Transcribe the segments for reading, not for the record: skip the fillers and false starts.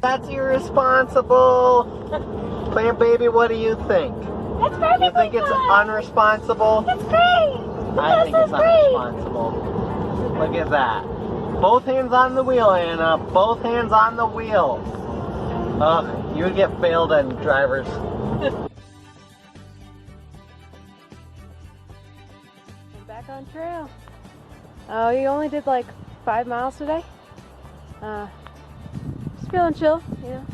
That's irresponsible. Plant baby, what do you think? That's perfectly You think it's unresponsible? That's great. I think it's unresponsible. Look at that. Both hands on the wheel, Anna. Both hands on the wheel. Ugh, you would get Belden drivers. I'm back on trail. Oh, you only did like 5 miles today. Just feeling chill, you know.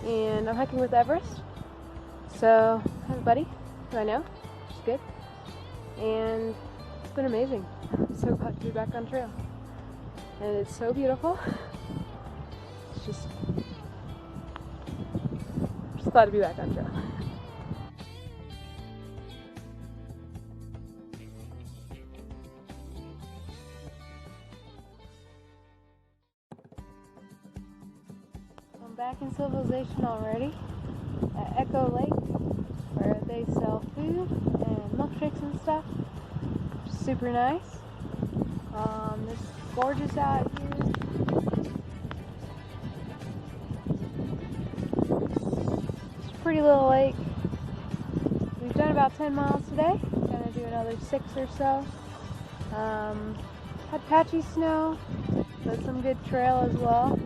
And I'm hiking with Everest. So I have a buddy who I know, which is good. And it's been amazing. I'm so glad to be back on trail. And it's so beautiful. It's just glad to be back on trail. I'm back in civilization already at Echo Lake, where they sell food and milkshakes and stuff. Super nice. It's gorgeous out here. It's a pretty little lake. We've done about 10 miles today. Gonna do another 6 or so. Had patchy snow, but some good trail as well.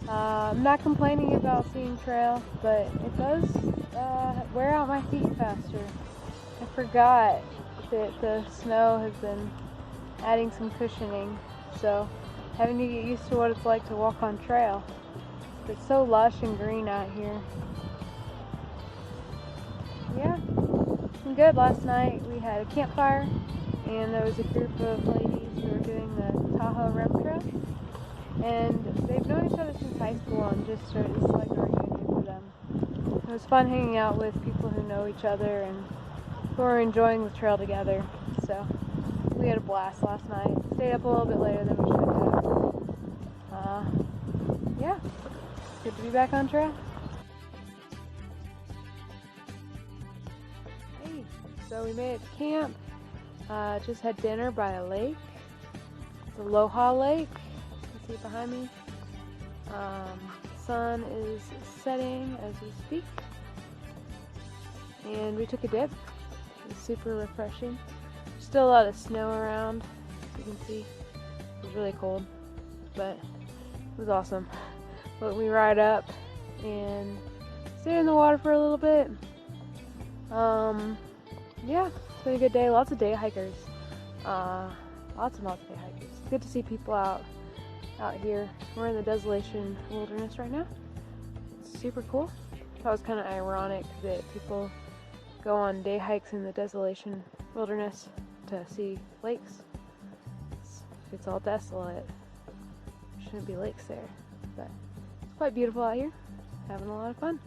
I'm not complaining about seeing trail, but it does wear out my feet faster. I forgot that the snow has been adding some cushioning, so having to get used to what it's like to walk on trail. It's so lush and green out here. Yeah, it's been good. Last night we had a campfire, and there was a group of ladies who were doing the Tahoe Rep Trail. And they've known each other since high school and just started, it's like a reunion for them. It was fun hanging out with people who know each other and who are enjoying the trail together. So we had a blast last night. Stayed up a little bit later than we should have. Yeah, good to be back on trail. Hey, so we made it to camp. Just had dinner by a lake. It's Aloha Lake. See it behind me. Sun is setting as we speak, and we took a dip. It was super refreshing. Still a lot of snow around, as you can see. It was really cold, but it was awesome. But we ride up and stay in the water for a little bit. Yeah, it's been a good day. Lots of day hikers. Lots and lots of day hikers. It's good to see people out here. We're in the Desolation Wilderness right now. It's super cool. I thought it was kind of ironic that people go on day hikes in the Desolation Wilderness to see lakes. If it's all desolate, there shouldn't be lakes there. But it's quite beautiful out here. Having a lot of fun.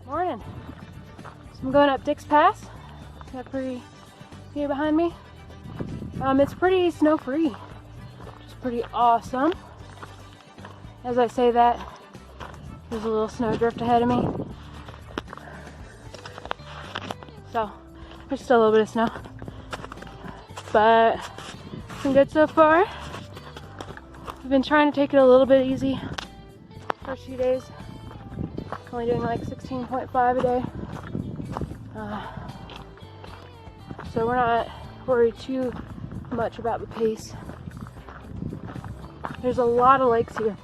Morning. So I'm going up Dick's Pass. Got pretty view behind me. It's pretty snow-free, which is pretty awesome. As I say that, there's a little snow drift ahead of me. So there's still a little bit of snow, but it's been good so far. I've been trying to take it a little bit easy first few days. Only doing like 16.5 a day. So we're not worried too much about the pace. There's a lot of lakes here.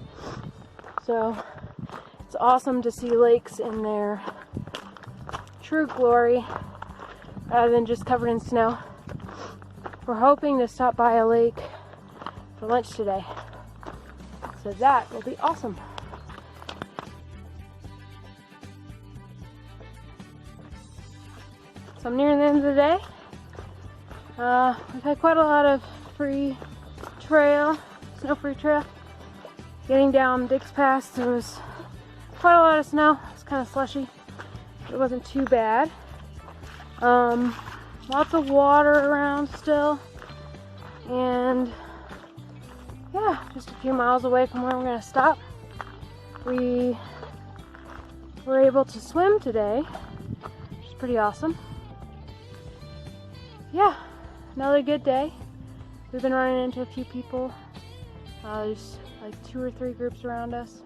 So it's awesome to see lakes in their true glory rather than just covered in snow. We're hoping to stop by a lake for lunch today. So that will be awesome. So I'm nearing the end of the day. We've had quite a lot of free trail, snow-free trail. Getting down Dick's Pass, there was quite a lot of snow. It was kind of slushy. It wasn't too bad. Lots of water around still. And yeah, just a few miles away from where we're gonna stop. We were able to swim today, which is pretty awesome. Yeah, another good day. We've been running into a few people. There's like 2 or 3 groups around us,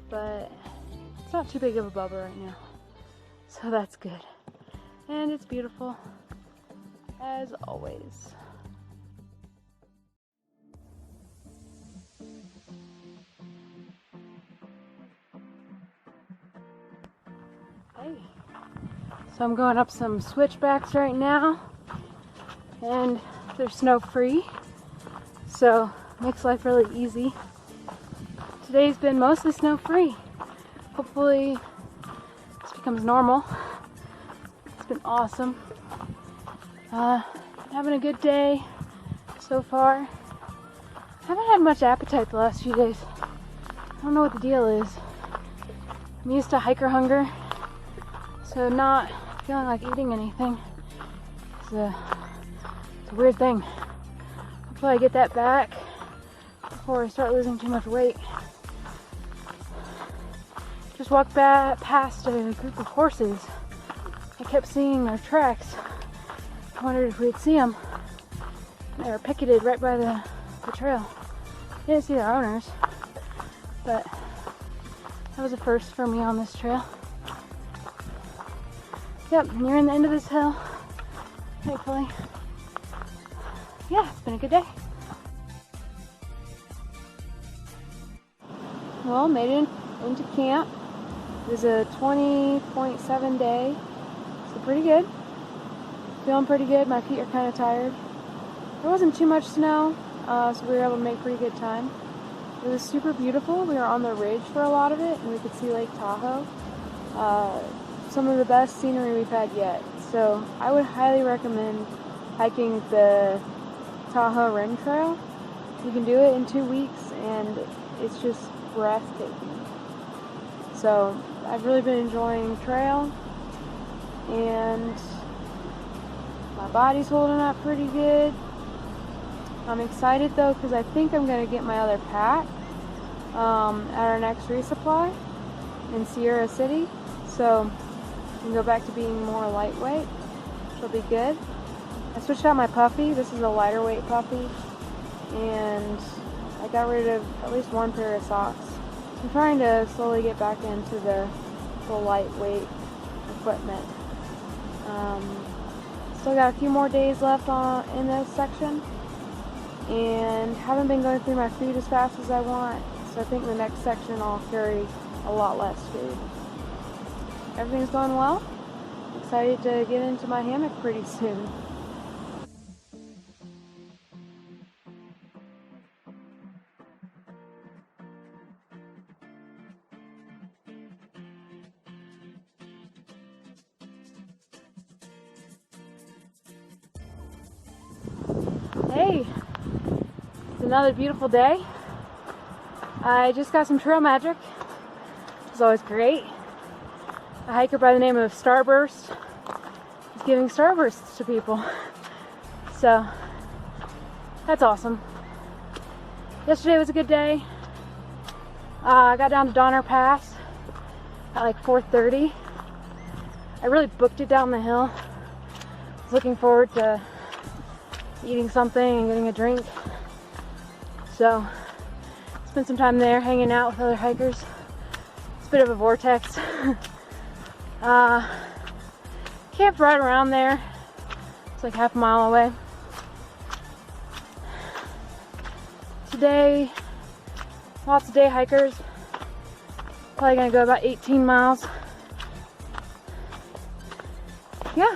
but it's not too big of a bubble right now, so that's good. And it's beautiful, as always. Hey, so I'm going up some switchbacks right now, and they're snow-free, so makes life really easy. Today's been mostly snow-free. Hopefully this becomes normal. It's been awesome. Having a good day so far. Haven't had much appetite the last few days. I don't know what the deal is. I'm used to hiker hunger, so not feeling like eating anything. It's a weird thing. Hopefully I get that back before I start losing too much weight. Just walked past a group of horses. I kept seeing their tracks. I wondered if we'd see them. They were picketed right by the trail. Didn't see their owners, but that was a first for me on this trail. Yep, nearing the end of this hill, thankfully. Yeah, it's been a good day. Well, made it into camp. It was a 20.7 day, so pretty good. Feeling pretty good. My feet are kind of tired. There wasn't too much snow, so we were able to make pretty good time. It was super beautiful. We were on the ridge for a lot of it, and we could see Lake Tahoe. Some of the best scenery we've had yet. So I would highly recommend hiking the Tahoe Rim Trail. You can do it in 2 weeks, and it's just breathtaking. So I've really been enjoying trail, and my body's holding up pretty good. I'm excited though, because I think I'm going to get my other pack at our next resupply in Sierra City, so I can go back to being more lightweight, which will be good. I switched out my puffy. This is a lighter weight puffy, and I got rid of at least 1 pair of socks. I'm trying to slowly get back into the lightweight equipment. Still got a few more days left in this section, and haven't been going through my food as fast as I want, so I think the next section I'll carry a lot less food. Everything's going well. Excited to get into my hammock pretty soon. Hey, it's another beautiful day. I just got some trail magic, which is always great. A hiker by the name of Starburst is giving Starbursts to people, so that's awesome. Yesterday was a good day. I got down to Donner Pass at like 4:30. I really booked it down the hill. I was looking forward to eating something and getting a drink, so spent some time there hanging out with other hikers. It's a bit of a vortex. Camped right around there. It's like half a mile away. Today, lots of day hikers. Probably gonna go about 18 miles. Yeah,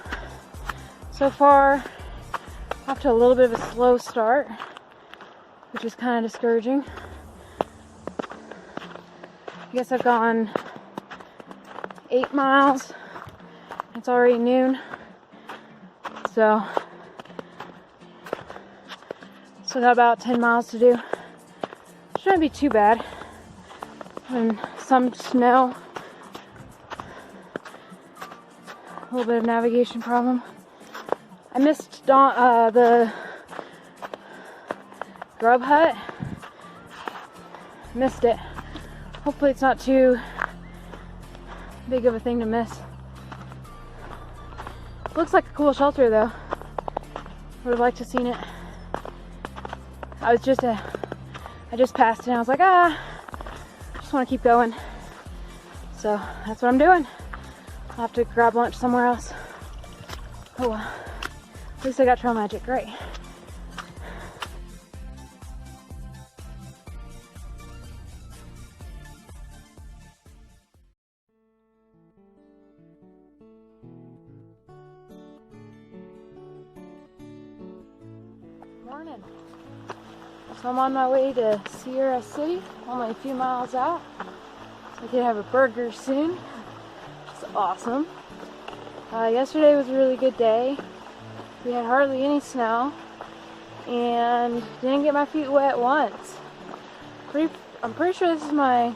so far off to a little bit of a slow start, which is kind of discouraging. I guess I've gone 8 miles. It's already noon, so still got about 10 miles to do. Shouldn't be too bad. And some snow, a little bit of navigation problem. I missed the grub hut. Missed it. Hopefully it's not too big of a thing to miss. Looks like a cool shelter though. Would have liked to have seen it. I just passed it and I was like, I just want to keep going. So that's what I'm doing. I'll have to grab lunch somewhere else. Oh well. At least I got Trail Magic, great. Morning. So I'm on my way to Sierra City, only a few miles out. So I could have a burger soon, which is awesome. Yesterday was a really good day. We had hardly any snow and didn't get my feet wet once. I'm pretty sure this is my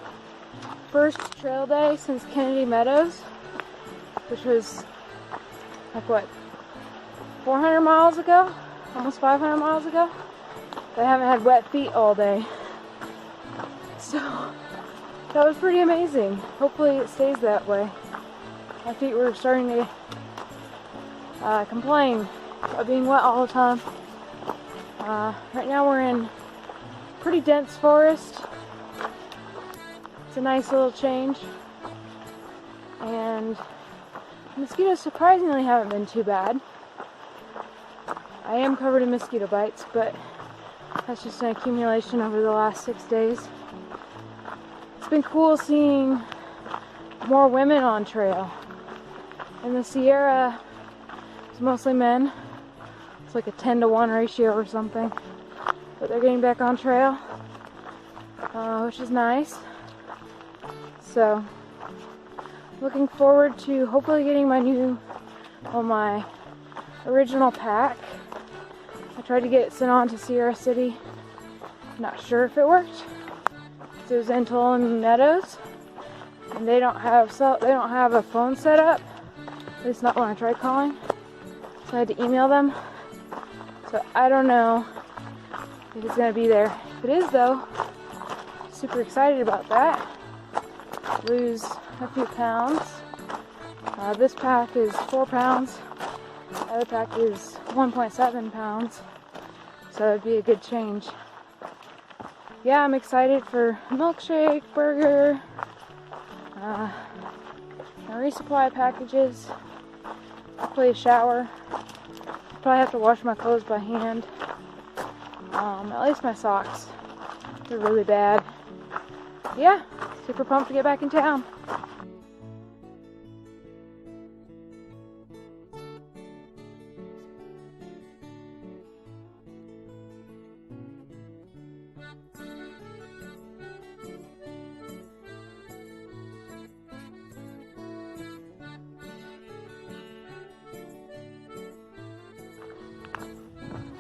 first trail day since Kennedy Meadows, which was like what, 400 miles ago? Almost 500 miles ago. I haven't had wet feet all day. So that was pretty amazing. Hopefully it stays that way. My feet were starting to complain about being wet all the time. Right now we're in pretty dense forest. It's a nice little change. And mosquitoes surprisingly haven't been too bad. I am covered in mosquito bites, but that's just an accumulation over the last 6 days. It's been cool seeing more women on trail. In the Sierra, it's mostly men. It's like a 10-to-1 ratio or something. But they're getting back on trail, which is nice. So, looking forward to hopefully getting my original pack. I tried to get it sent on to Sierra City. Not sure if it worked. It was in Belden Meadows, and they don't have a phone set up. At least not when I tried calling. So I had to email them. So I don't know if it's gonna be there. If it is though, super excited about that. Lose a few pounds. This pack is 4 pounds. The other pack is 1.7 pounds. So it'd be a good change. Yeah, I'm excited for milkshake, burger, resupply packages, hopefully a shower. Probably have to wash my clothes by hand. At least my socks. They're really bad. Yeah, super pumped to get back in town.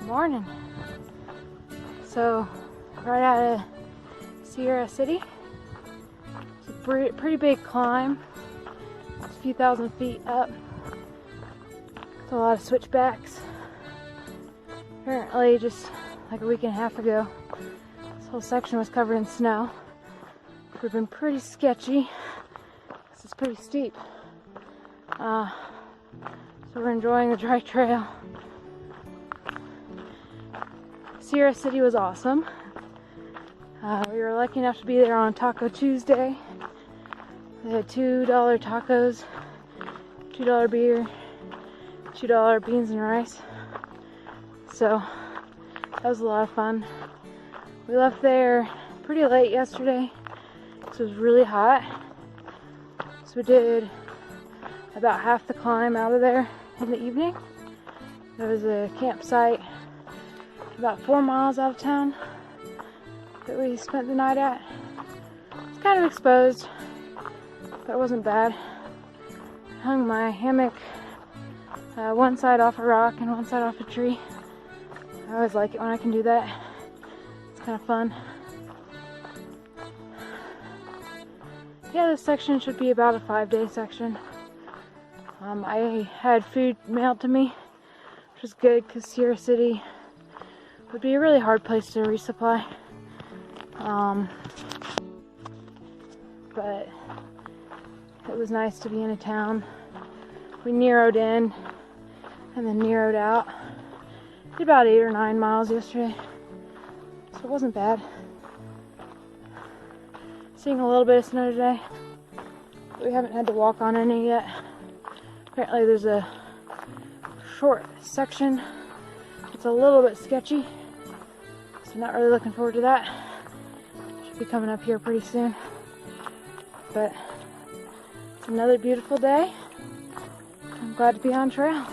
Morning. So, right out of Sierra City. It's a pretty big climb. It's a few thousand feet up. It's a lot of switchbacks. Apparently, just like a week and a half ago, this whole section was covered in snow. It would have been pretty sketchy. This is pretty steep. So we're enjoying the dry trail. Sierra City was awesome. We were lucky enough to be there on Taco Tuesday. They had $2 tacos, $2 beer, $2 beans and rice. So that was a lot of fun. We left there pretty late yesterday because it was really hot. So we did about half the climb out of there in the evening. There was a campsite about 4 miles out of town that we spent the night at. It's kind of exposed, but it wasn't bad. I hung my hammock one side off a rock and one side off a tree. I always like it when I can do that. It's kind of fun. Yeah, this section should be about a 5-day section. I had food mailed to me, which was good because Sierra City would be a really hard place to resupply. But it was nice to be in a town. We narrowed in. and then narrowed out. Did about 8 or 9 miles yesterday, so it wasn't bad. Seeing a little bit of snow today. We haven't had to walk on any yet. Apparently there's a short section. It's a little bit sketchy, so not really looking forward to that. Should be coming up here pretty soon. But it's another beautiful day. I'm glad to be on trail.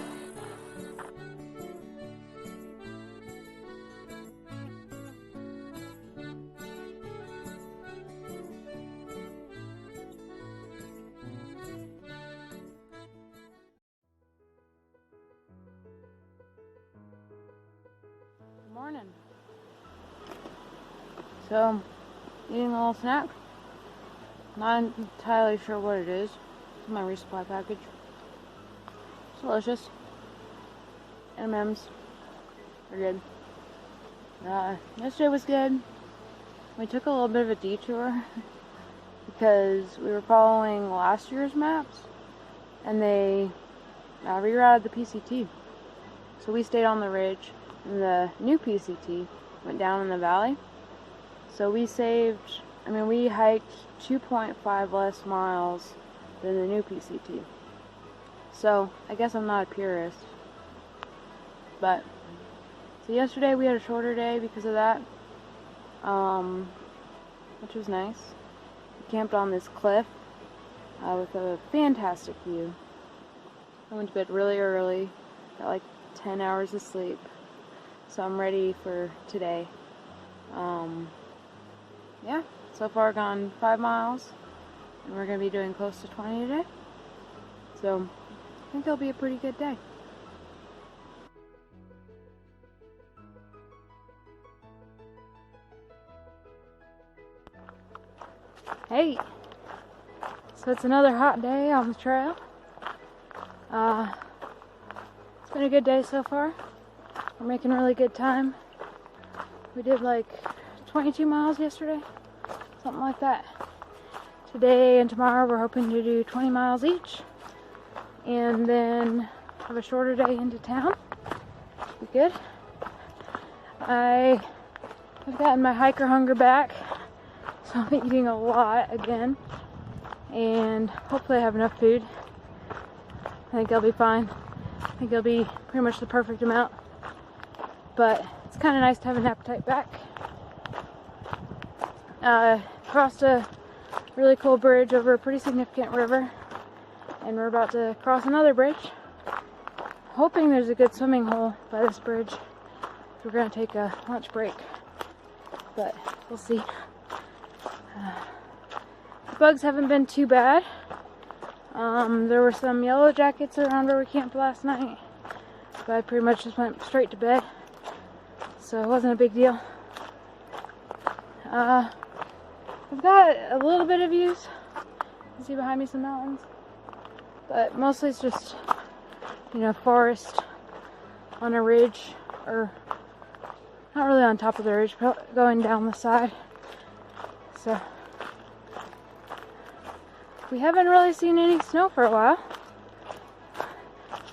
Good morning. So, eating a little snack. Not entirely sure what it is. It's in my resupply package. It's delicious. M&M's are good. Yesterday was good. We took a little bit of a detour because we were following last year's maps and they rerouted the PCT. So we stayed on the ridge and the new PCT went down in the valley. So we hiked 2.5 less miles than the new PCT. So I guess I'm not a purist. But so yesterday we had a shorter day because of that, which was nice. We camped on this cliff with a fantastic view. I went to bed really early, got like 10 hours of sleep, so I'm ready for today. Yeah, so far gone 5 miles, and we're going to be doing close to 20 today. So I think it'll be a pretty good day. Hey, so it's another hot day on the trail. It's been a good day so far. We're making really good time. We did like 22 miles yesterday, something like that. Today and tomorrow we're hoping to do 20 miles each, and then have a shorter day into town. Be good. I've gotten my hiker hunger back, so I'm eating a lot again, and hopefully I have enough food. I think I'll be fine. I think it'll be pretty much the perfect amount, but it's kind of nice to have an appetite back. Crossed a really cool bridge over a pretty significant river, and we're about to cross another bridge. Hoping there's a good swimming hole by this bridge. We're going to take a lunch break, but we'll see. The bugs haven't been too bad. There were some yellow jackets around where we camped last night, but I pretty much just went straight to bed, so it wasn't a big deal. I've got a little bit of views. You see behind me some mountains, but mostly it's just, forest on a ridge, or not really on top of the ridge, but going down the side. So we haven't really seen any snow for a while.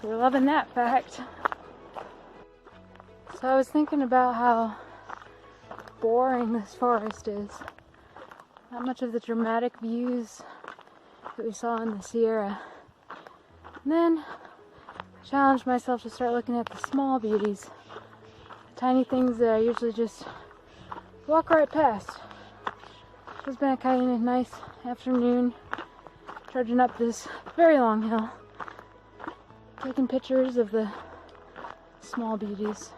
We're loving that fact. So I was thinking about how boring this forest is. Not much of the dramatic views that we saw in the Sierra. And then I challenged myself to start looking at the small beauties. The tiny things that I usually just walk right past. It's been a kind of nice afternoon, trudging up this very long hill, taking pictures of the small beauties.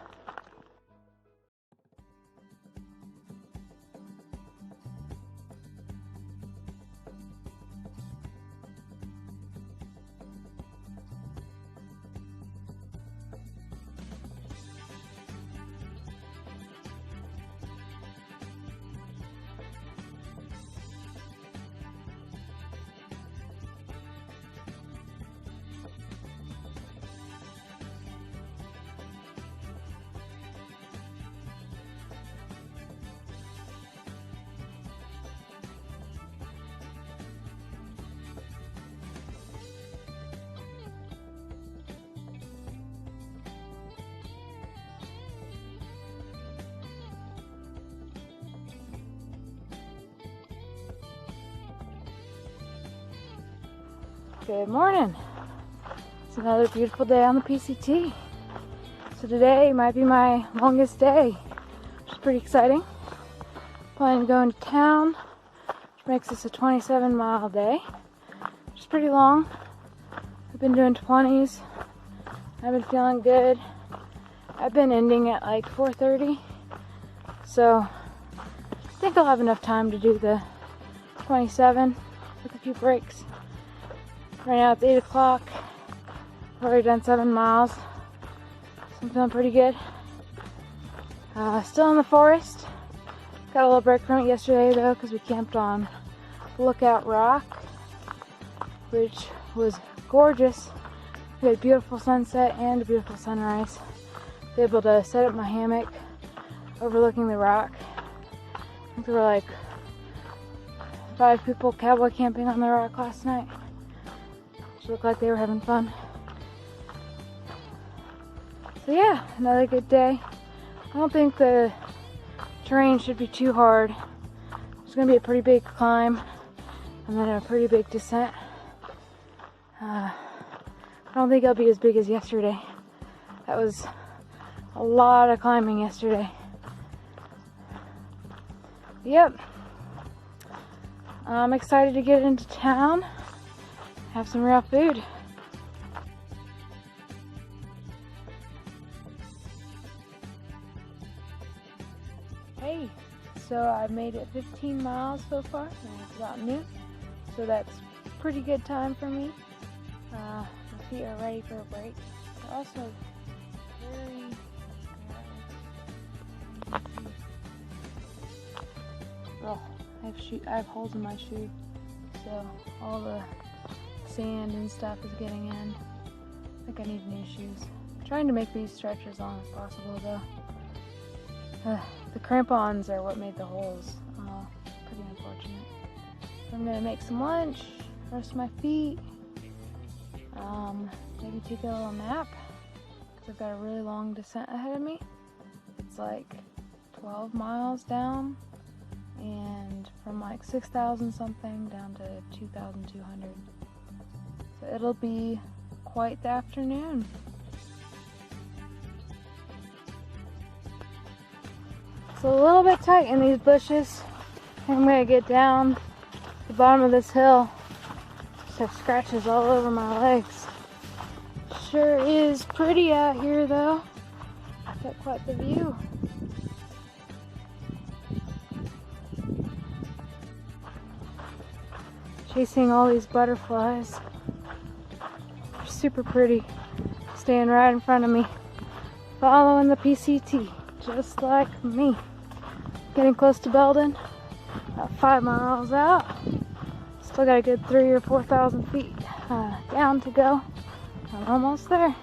Good morning. It's another beautiful day on the PCT. So today might be my longest day, which is pretty exciting. Planning to go into town, which makes this a 27-mile day, which is pretty long. I've been doing 20s. I've been feeling good. I've been ending at like 4:30, so I think I'll have enough time to do the 27 with a few breaks. Right now it's 8 o'clock. I've already done 7 miles, so I'm feeling pretty good. Still in the forest. Got a little break from it yesterday though, because we camped on Lookout Rock, which was gorgeous. We had a beautiful sunset and a beautiful sunrise. I was able to set up my hammock overlooking the rock. I think there were like 5 people cowboy camping on the rock last night, which looked like they were having fun. So yeah, another good day. I don't think the terrain should be too hard. It's going to be a pretty big climb and then a pretty big descent. I don't think it'll be as big as yesterday. That was a lot of climbing yesterday. Yep. I'm excited to get into town, have some real food. Hey, so I've made it 15 miles so far, and it's about noon, so that's pretty good time for me. My feet are ready for a break. They're also very... Oh, I have holes in my shoe, so all the sand and stuff is getting in. I think I need new shoes. I'm trying to make these stretch as long as possible though. The crampons are what made the holes. Pretty unfortunate. So I'm gonna make some lunch, rest my feet, maybe take a little nap, because I've got a really long descent ahead of me. It's like 12 miles down, and from like 6,000 something down to 2,200. So it'll be quite the afternoon. It's a little bit tight in these bushes. I'm gonna get down the bottom of this hill. Just have scratches all over my legs. Sure is pretty out here though. Got quite the view. Chasing all these butterflies. They're super pretty. Staying right in front of me. Following the PCT, just like me. Getting close to Belden. About 5 miles out. Still got a good 3,000 or 4,000 feet down to go. I'm almost there.